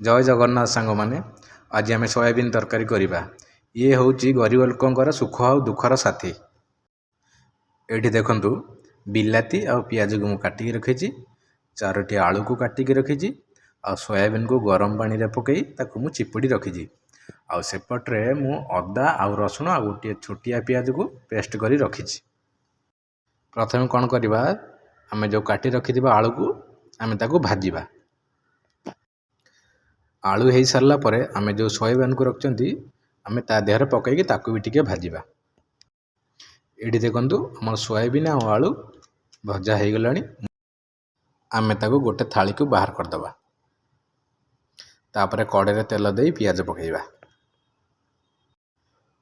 जय जगन्नाथ सांग मैंने आज आम सोयाबीन तरकारी करवा। ये हूँ गरीब लोकंर सुख और दुखर साथी। ये देखु बिलाती आ पियाज को मुझे काटिकी रखी, 4टी आलू को काटिकी रखी, आ सोयाबीन को गरम पानी रे पकई ताकू मु चिपुड़ी रखी। आ सेपट्रे मु अदा आ रसुण आ गोटे छोटिया पियाज को पेस्ट करी रखी। प्रथम कौन करवा, आम जो काटी रखि आलू को आम ताकू भाजवा। आलू हो सारा पर आम जो सोयाबीन को रखी आम ता देहरे पकईकि ताकू भी टिके भाजवा। ये देखु आम सोयाबीन आ आलू भजा हो गला। आम ताकू गोटे थाली को बाहर करदे। तापर कड़े तेल दे पियाज पकईवा।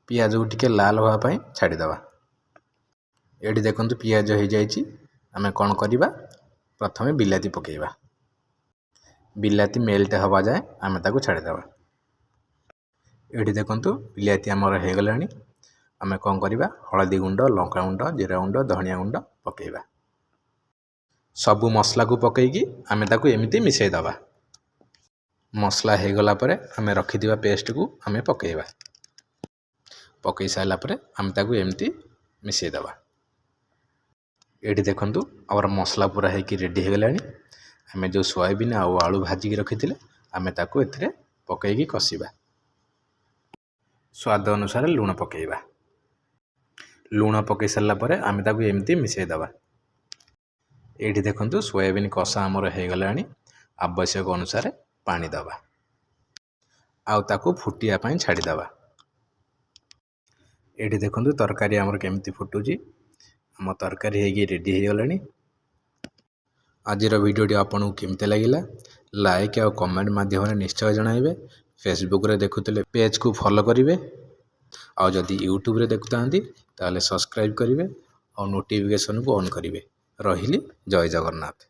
पियाज को टिके लाल होगापाई छाड़ीदे। ये देखु पियाज हो जाए। आम कौन करवा, प्रथमे बिलाती पकईवा। बिलाती मेल्ट हवा जाए आम ताकू छाड़ीदे। ये देखु बिलाती आमर हो गला। आम कौन करवा, हलदी गुंड, लंका गुंड, जीरा गुंड, धनिया गुंड पकईवा। सबू मसला को पकईकि आम ताकू एमती मिसईदे। मसला हो गला पर आम रखिथिबा पेस्ट को आम पकईवा। पकई सारा पर आम ताकू एमती मिसईदे। ये देखु आमर मसला पूरा होगी रेडी हो गला। आम जो सोयाबीन आउ आलू भाजिकी रखी आम ताकू एथिरे पकईकि कषिबा। स्वाद अनुसार लुण पकईवा। लुण पकई सारा पर आम ताकू एमती मिसईदे। ये देखु सोयाबीन कषा आमर हो गला। आवश्यक अनुसार पानी दबा आउ ताकू फुटिया पाई छाड़ीदे। ये देखु तरकारी आमर केमती फुटुची। आम तरकारी होगी रेडी हो गला। आज वीडियोटी आपको केमती लगिला लाइक और कमेंट माध्यम निश्चय जणाइबे। फेसबुक रे देखुले पेज को फॉलो करेंगे और जदि यूट्यूब रे देखुता ताले सब्सक्राइब करेंगे और नोटिफिकेशन को ऑन करेंगे। रहिली जय जगन्नाथ।